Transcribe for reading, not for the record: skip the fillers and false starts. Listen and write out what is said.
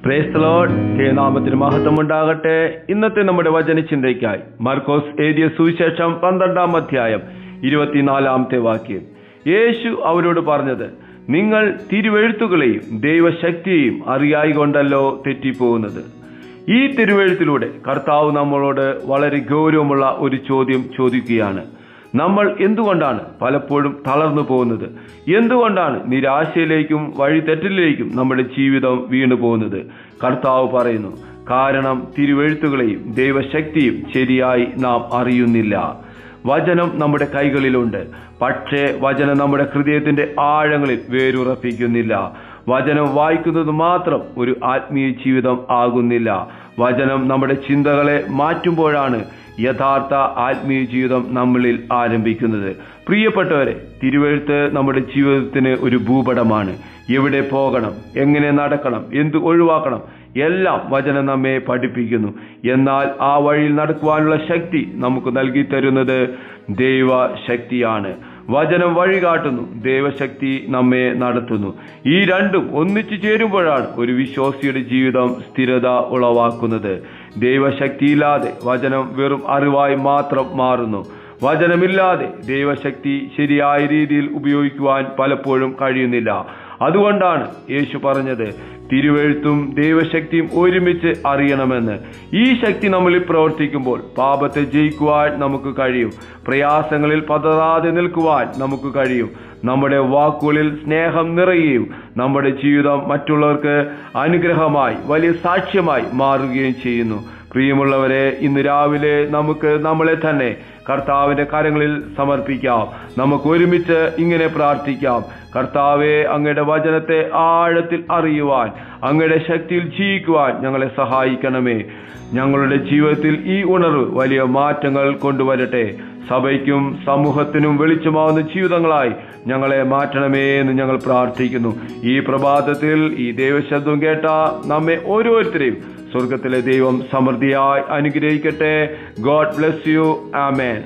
Praise the Lord. നാമത്തിന് മഹത്വം ഉണ്ടാകട്ടെ. ഇന്നത്തെ നമ്മുടെ വചനചിന്തയ്ക്കായി മാർക്കോസ് എഴുതിയ സുവിശേഷം 12-ാം അധ്യായം 24-ാമത്തെ വാക്യം. യേശു അവരോട് പറഞ്ഞത്, നിങ്ങൾ തിരുവെഴുത്തുകളെയും ദൈവശക്തിയെയും അറിയായികൊണ്ടല്ലോ തെറ്റിപ്പോകുന്നത്. ഈ തിരുവെഴുത്തിലൂടെ കർത്താവ് നമ്മളോട് വളരെ ഗൗരവമുള്ള ഒരു ചോദ്യം ചോദിക്കുകയാണ്. നമ്മൾ എന്തുകൊണ്ടാണ് പലപ്പോഴും തളർന്നു പോകുന്നത്? എന്തുകൊണ്ടാണ് നിരാശയിലേക്കും വഴിതെറ്റലിലേക്കും നമ്മുടെ ജീവിതം വീണു പോകുന്നത്? കർത്താവ് പറയുന്നു, കാരണം തിരുവെഴുത്തുകളെയും ദൈവശക്തിയും ശരിയായി നാം അറിയുന്നില്ല. വചനം നമ്മുടെ കൈകളിലുണ്ട്, പക്ഷേ വചനം നമ്മുടെ ഹൃദയത്തിന്റെ ആഴങ്ങളിൽ വേരുറപ്പിക്കുന്നില്ല. വചനം വായിക്കുന്നത് മാത്രം ഒരു ആത്മീയ ജീവിതം ആകുന്നില്ല. വചനം നമ്മുടെ ചിന്തകളെ മാറ്റുമ്പോഴാണ് യഥാർത്ഥ ആത്മീയ ജീവിതം നമ്മളിൽ ആരംഭിക്കുന്നത്. പ്രിയപ്പെട്ടവരെ, തിരുവെഴുത്ത് നമ്മുടെ ജീവിതത്തിന് ഒരു ഭൂപടമാണ്. എവിടെ പോകണം, എങ്ങനെ നടക്കണം, എന്ത് ഒഴിവാക്കണം, എല്ലാം വചനം നമ്മെ പഠിപ്പിക്കുന്നു. എന്നാൽ ആ വഴിയിൽ നടക്കുവാനുള്ള ശക്തി നമുക്ക് നൽകി തരുന്നത് ദൈവശക്തിയാണ്. വചനം വഴി കാട്ടുന്നു, ദൈവശക്തി നമ്മെ നടത്തുന്നു. ഈ രണ്ടും ഒന്നിച്ചു ചേരുമ്പോഴാണ് ഒരു വിശ്വാസിയുടെ ജീവിതം സ്ഥിരത ഉളവാക്കുന്നത്. ദൈവശക്തിയില്ലാതെ വചനം വെറും അറിവായി മാത്രം മാറുന്നു. വചനമില്ലാതെ ദൈവശക്തി ശരിയായ രീതിയിൽ ഉപയോഗിക്കുവാൻ പലപ്പോഴും കഴിയുന്നില്ല. അതുകൊണ്ടാണ് യേശു പറഞ്ഞത്, തിരുവെഴുത്തും ദൈവശക്തിയും ഒരുമിച്ച് അറിയണമെന്ന്. ഈ ശക്തി നമ്മളിൽ പ്രവർത്തിക്കുമ്പോൾ പാപത്തെ ജയിക്കുവാൻ നമുക്ക് കഴിയും. പ്രയാസങ്ങളിൽ പതറാതെ നിൽക്കുവാൻ നമുക്ക് കഴിയും. നമ്മുടെ വാക്കുകളിൽ സ്നേഹം നിറയുകയും നമ്മുടെ ജീവിതം മറ്റുള്ളവർക്ക് അനുഗ്രഹമായി വലിയ സാക്ഷ്യമായി മാറുകയും ചെയ്യുന്നു. പ്രിയമുള്ളവരെ, ഇന്ന് രാവിലെ നമുക്ക് നമ്മളെ തന്നെ കർത്താവിന്റെ കരങ്ങളിൽ സമർപ്പിക്കാം. നമുക്ക് ഒരുമിച്ച് ഇങ്ങനെ പ്രാർത്ഥിക്കാം. കർത്താവെ, അങ്ങയുടെ വചനത്തെ ആഴത്തിൽ അറിയുവാൻ, അങ്ങയുടെ ശക്തിയിൽ ജീവിക്കുവാൻ ഞങ്ങളെ സഹായിക്കണമേ. ഞങ്ങളുടെ ജീവിതത്തിൽ ഈ ഉണർവ് വലിയ മാറ്റങ്ങൾ കൊണ്ടുവരട്ടെ. സഭയ്ക്കും സമൂഹത്തിനും വെളിച്ചമാവുന്ന ജീവിതങ്ങളായി ഞങ്ങളെ മാറ്റണമേ എന്ന് ഞങ്ങൾ പ്രാർത്ഥിക്കുന്നു. ഈ പ്രഭാതത്തിൽ ഈ ദൈവശബ്ദം കേട്ട നമ്മെ ഓരോരുത്തരെയും സ്വർഗത്തിലെ ദൈവം സമൃദ്ധിയായി അനുഗ്രഹിക്കട്ടെ. God bless you. ആമേൻ.